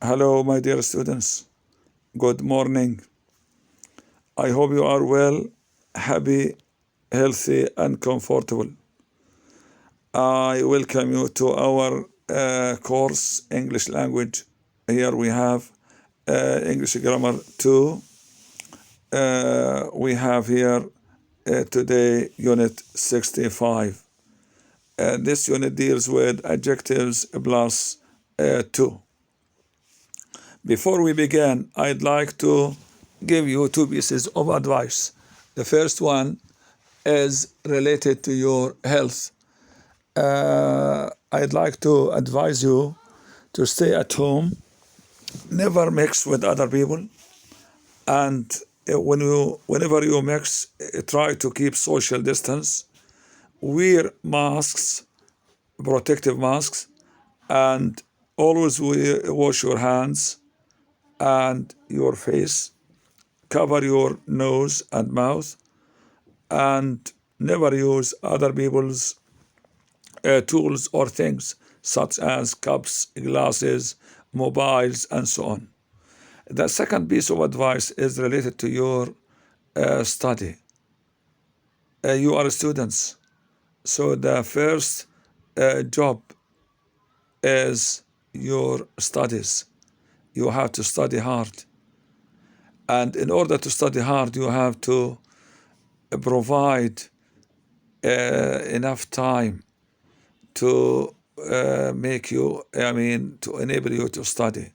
Hello, my dear students. Good morning. I hope you are well, happy, healthy, and comfortable. I welcome you to our course, English language. Here we have English grammar 2. We have here today unit 65. This unit deals with adjectives plus to. Before we begin, I'd like to give you two pieces of advice. The first one is related to your health. I'd like to advise you to stay at home, never mix with other people, and whenever you mix, try to keep social distance, wear masks, protective masks, and always wash your hands and your face, cover your nose and mouth, and never use other people's tools or things such as cups, glasses, mobiles, and so on. The second piece of advice is related to your study. You are students, so the first job is your studies. You have to study hard. And in order to study hard, you have to provide enough time to to enable you to study.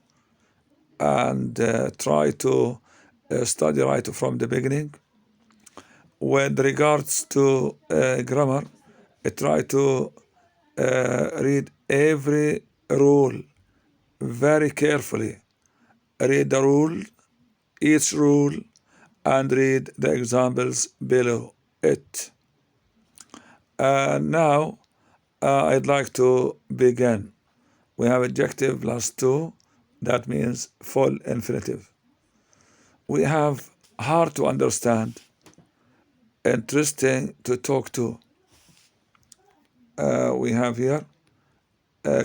And try to study right from the beginning. With regards to grammar, try to read every rule very carefully. Read the rule, each rule, and read the examples below it. Now, I'd like to begin. We have adjective plus to, that means full infinitive. We have hard to understand, interesting to talk to. We have here,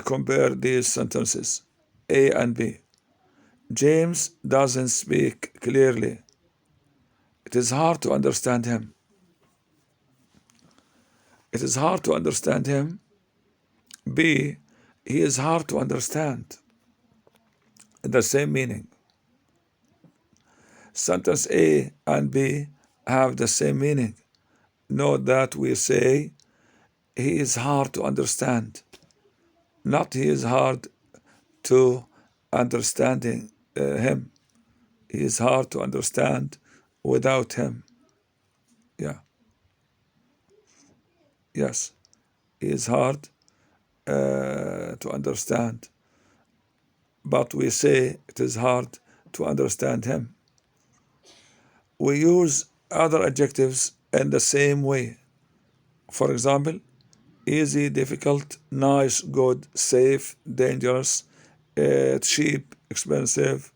compare these sentences, A and B. James doesn't speak clearly. It is hard to understand him. It is hard to understand him. B, he is hard to understand. The same meaning. Sentence A and B have the same meaning. Note that we say he is hard to understand, not he is hard to understanding him. He is hard to understand without him. Yeah. Yes. He is hard to understand, but we say it is hard to understand him. We use other adjectives in the same way. For example, easy, difficult, nice, good, safe, dangerous, cheap, expensive,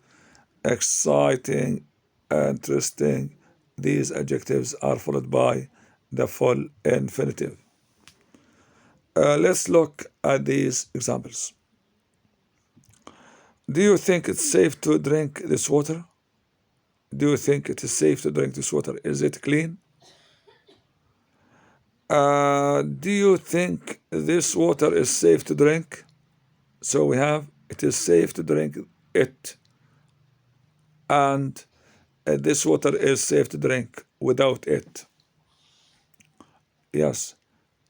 exciting, interesting. These adjectives are followed by the full infinitive. Let's look at these examples. Do you think it's safe to drink this water? Do you think it is safe to drink this water? Is it clean? Do you think this water is safe to drink? So we have it is safe to drink it, and this water is safe to drink without it. Yes,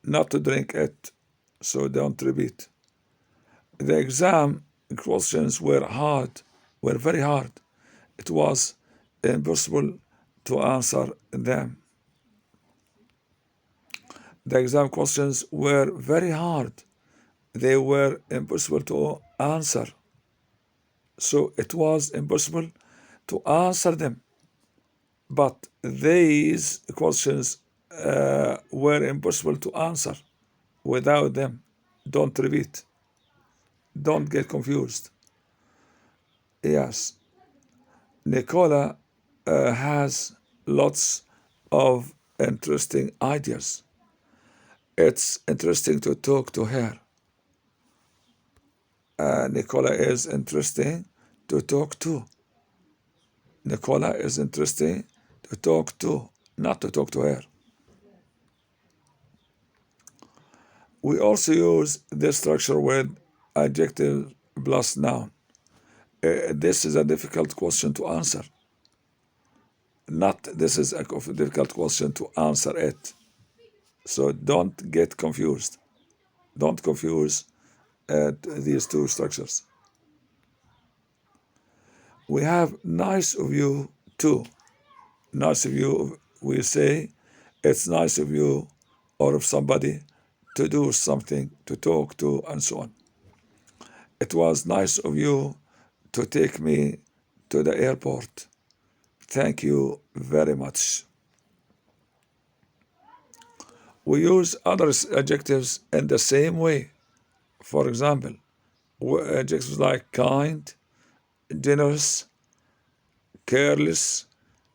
not to drink it, so don't repeat. The exam questions were very hard. It was impossible to answer them. The exam questions were very hard. They were impossible to answer. So it was impossible to answer them. But these questions were impossible to answer without them. Don't repeat. Don't get confused. Yes. Nicola has lots of interesting ideas. It's interesting to talk to her. Nicola is interesting to talk to. Nicola is interesting to talk to, not to talk to her. We also use this structure with adjective plus noun. This is a difficult question to answer. Not this is a difficult question to answer it. So don't get confused. Don't confuse these two structures. We have nice of you too. Nice of you, we say it's nice of you or of somebody to do something, to talk to, and so on. It was nice of you to take me to the airport. Thank you very much. We use other adjectives in the same way. For example, adjectives like kind, generous, careless,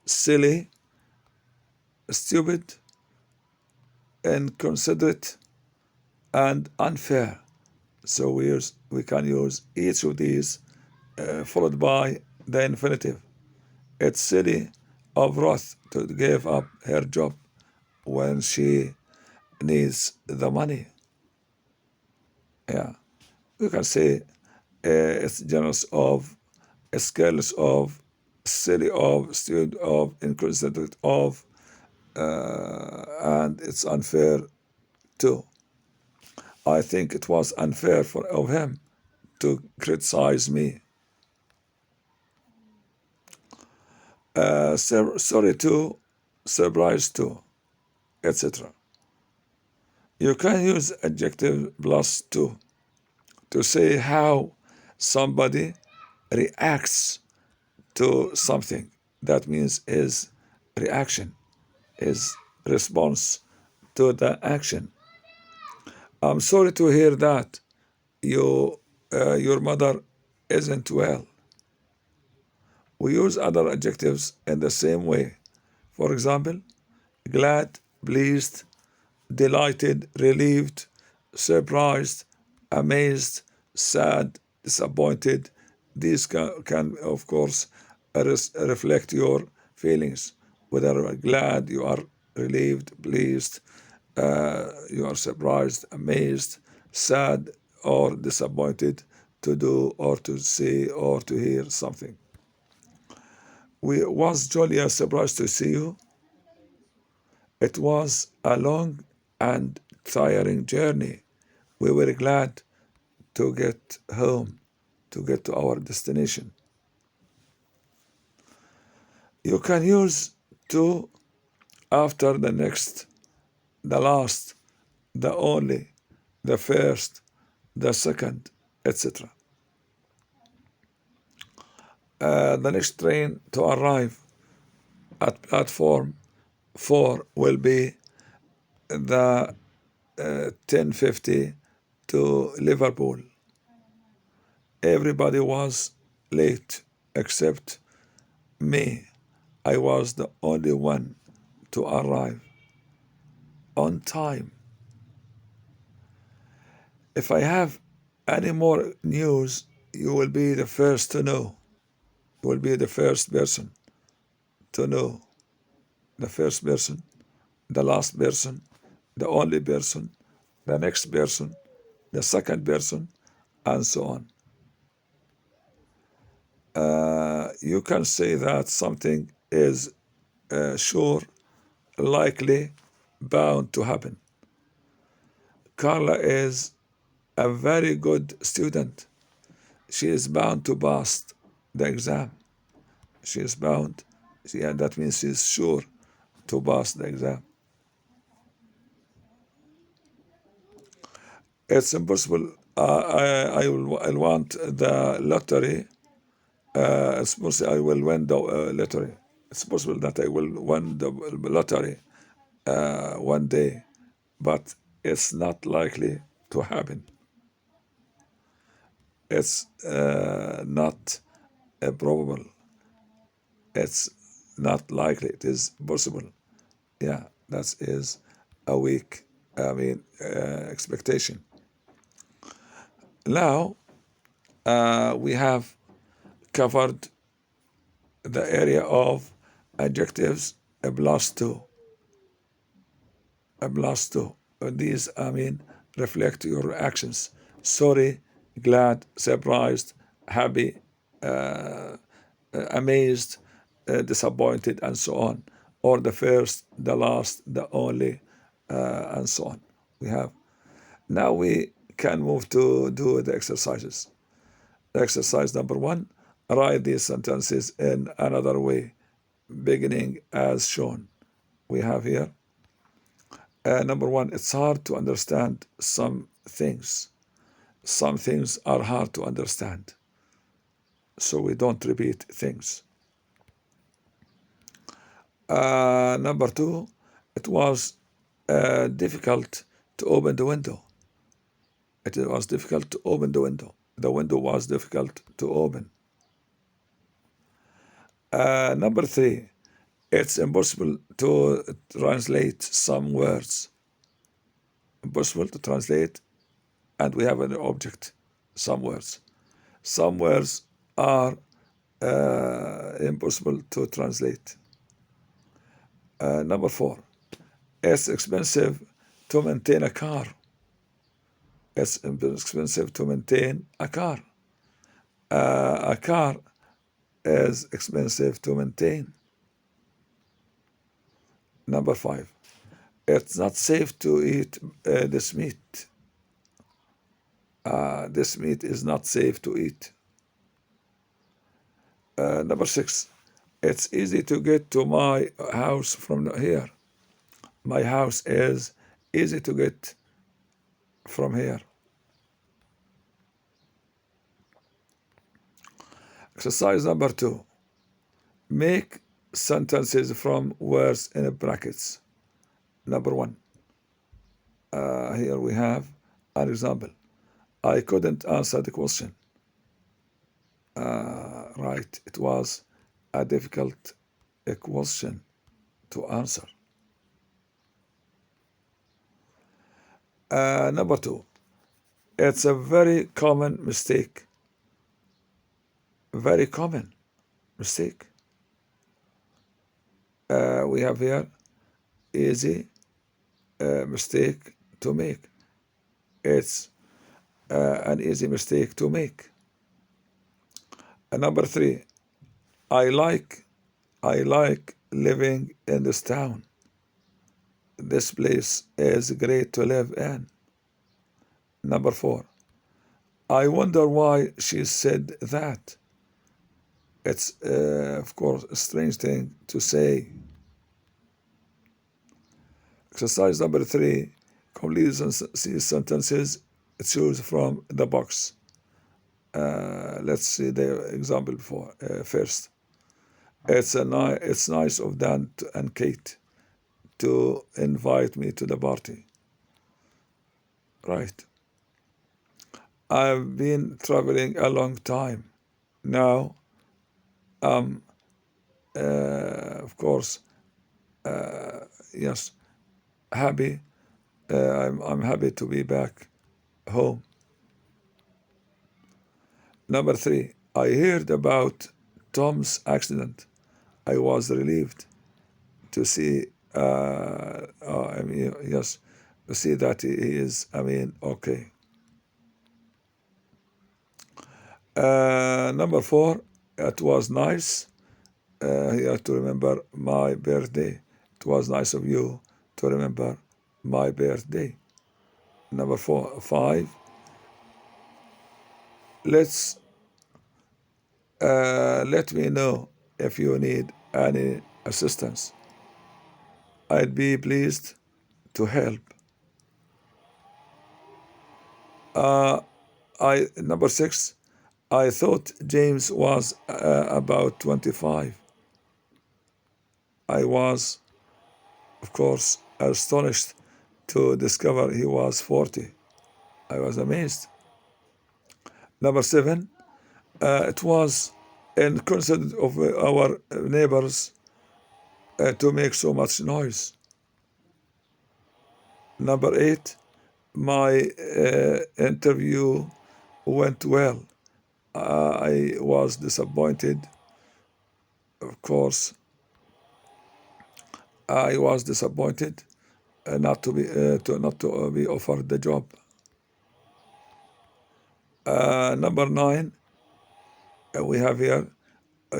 silly, stupid, inconsiderate, and unfair. So we can use each of these followed by the infinitive. It's silly of Ruth to give up her job when she needs the money. Yeah, you can say it's generous of, it's careless of, silly of, stupid of, inconsiderate of, and it's unfair too. I think it was unfair of him to criticize me. Sorry to, surprised to, etc. You can use adjective plus to say how somebody reacts to something. That means his reaction, his response to the action. I'm sorry to hear that your mother isn't well. We use other adjectives in the same way. For example, glad, pleased, delighted, relieved, surprised, amazed, sad, disappointed. These can of course, reflect your feelings. Whether you are glad, you are relieved, pleased, you are surprised, amazed, sad, or disappointed to do or to see or to hear something. Was Julia surprised to see you? It was a long and tiring journey. We were glad to get home, to get to our destination. You can use to after the next, the last, the only, the first, the second, etc. The next train to arrive at platform 4 will be the 10:50 to Liverpool. Everybody was late except me. I was the only one to arrive on time. If I have any more news, you will be the first to know. You will be the first person to know. The first person, the last person, the only person, the next person, the second person, and so on. You can say that something is sure, likely, bound to happen. Carla is a very good student. She is bound to pass the exam. She is bound, that means she is sure to pass the exam. It's impossible. I want the lottery. It's possible I will win the lottery. It's possible that I will win the lottery one day, but it's not likely to happen. It's not probable. It's not likely. It is possible. Yeah, that is a weak, expectation. Now we have covered the area of adjectives plus to. Plus to. These, reflect your actions. Sorry, glad, surprised, happy, amazed, disappointed, and so on. Or the first, the last, the only, and so on. Now we can move to do the exercises. Exercise number 1, write these sentences in another way, beginning as shown. We have here, number 1, it's hard to understand some things. Some things are hard to understand, so we don't repeat things. Number 2, it was difficult to open the window. It was difficult to open the window. The window was difficult to open. Number 3, it's impossible to translate some words. Impossible to translate, and we have an object, some words. Some words are impossible to translate. Number 4, it's expensive to maintain a car. It's expensive to maintain a car. A car is expensive to maintain. Number 5, it's not safe to eat this meat. This meat is not safe to eat. Number 6, it's easy to get to my house from here. My house is easy to get from here. Exercise number 2, make sentences from words in brackets. Number 1, here we have an example. I couldn't answer the question. Right, it was a difficult question to answer. Number 2, it's a very common mistake. Very common mistake. We have here easy mistake to make. It's an easy mistake to make. Number 3, I like living in this town. This place is great to live in. Number 4, I wonder why she said that. It's, of course, a strange thing to say. Exercise number 3, complete these sentences. Choose from the box. Let's see the example before. First, it's nice of Dan and Kate to invite me to the party. Right. I've been traveling a long time. Now, of course, yes, happy. I'm happy to be back home. Number 3, I heard about Tom's accident. I was relieved to see, yes, to see that he is, okay. Number 4, it was nice here to remember my birthday. It was nice of you to remember my birthday. Number 5, let me know if you need any assistance. I'd be pleased to help. Number 6, I thought James was about 25. I was, of course, astonished to discover he was 40. I was amazed. Number 7, it was inconsiderate of our neighbors to make so much noise. Number 8, my interview went well. I was disappointed. Of course, I was disappointed not to be offered the job. Number 9, we have here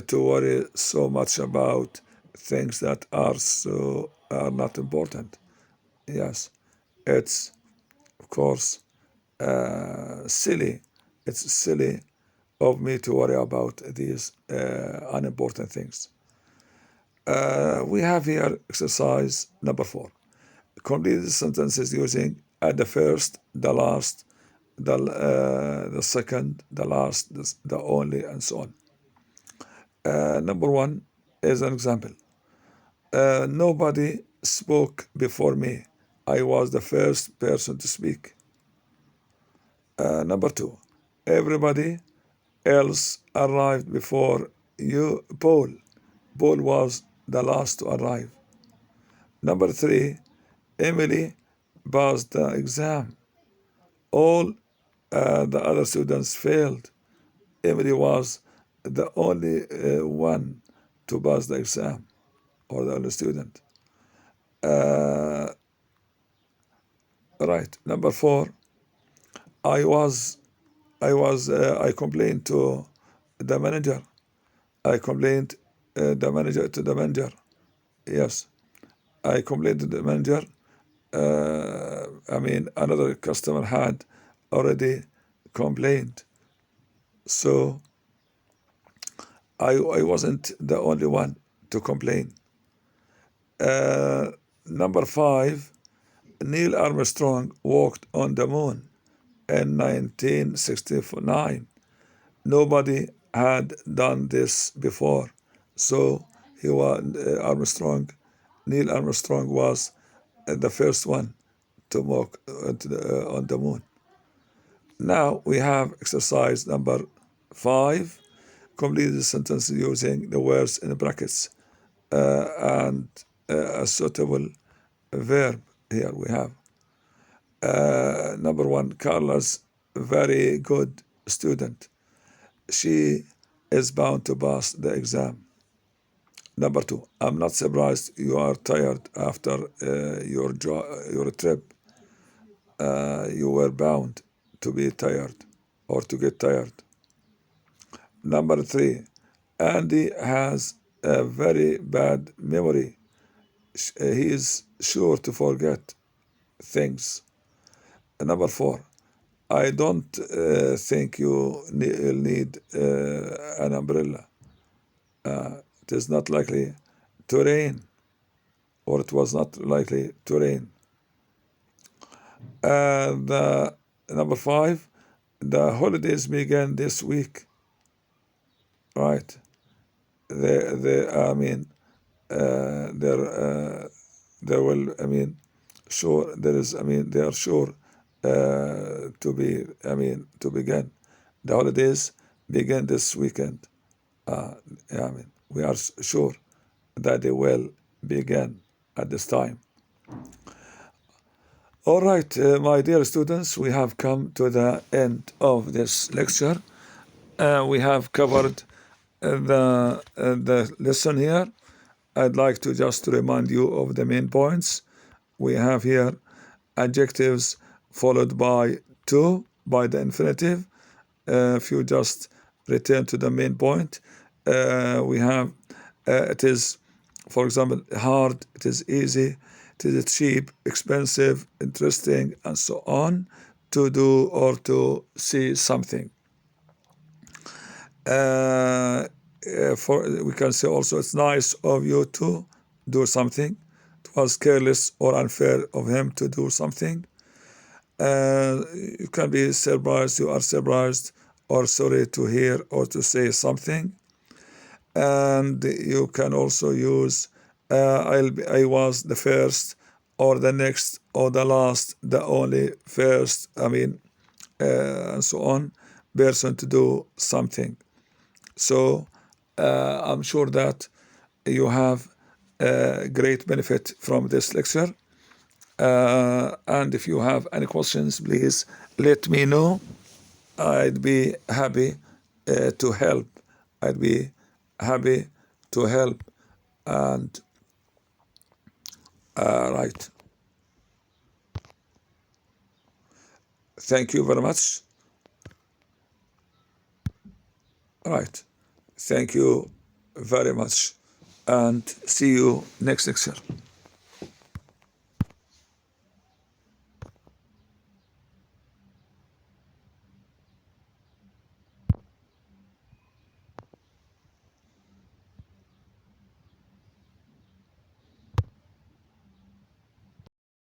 to worry so much about things that are not important. Yes, it's of course silly. It's silly of me to worry about these unimportant things. We have here exercise number 4. Complete the sentences using the first, the last, the second, the last, the only, and so on. Number 1 is an example. Nobody spoke before me. I was the first person to speak. Number 2, everybody else arrived before you, Paul. Paul was the last to arrive. Number 3, Emily passed the exam. All the other students failed. Emily was the only one to pass the exam, or the only student. Right. Number 4, I complained to the manager. I complained to the manager. Yes, I complained to the manager. Another customer had already complained, so I wasn't the only one to complain. Number 5, Neil Armstrong walked on the moon in 1969. Nobody had done this before, so Neil Armstrong was the first one to walk on the moon. Now we have exercise number 5. Complete the sentence using the words in brackets and a suitable verb. Here we have number 1, Carla's very good student. She is bound to pass the exam. Number 2, I'm not surprised you are tired after your trip. You were bound to be tired or to get tired. Number 3, Andy has a very bad memory. He is sure to forget things. Number 4, I don't think you need an umbrella. It is not likely to rain, or it was not likely to rain. The number 5, the holidays begin this week. Right? There will. Sure. There is. They are sure to be. To begin. The holidays begin this weekend. We are sure that they will begin at this time. All right, my dear students, we have come to the end of this lecture. We have covered the lesson here. I'd like to just remind you of the main points. We have here adjectives followed by to, by the infinitive. If you just return to the main point, we have it is, for example, hard, it is easy, it is cheap, expensive, interesting, and so on, to do or to see something. We can say also it's nice of you to do something. It was careless or unfair of him to do something. You can be surprised, you are surprised, or sorry to hear or to say something. And you can also use I was the first, or the next, or the last, the only, first, and so on, person to do something. So I'm sure that you have great benefit from this lecture. And if you have any questions, please let me know. I'd be happy to help. I'd be happy to help. And right. Thank you very much. Right. Thank you very much. And see you next lecture.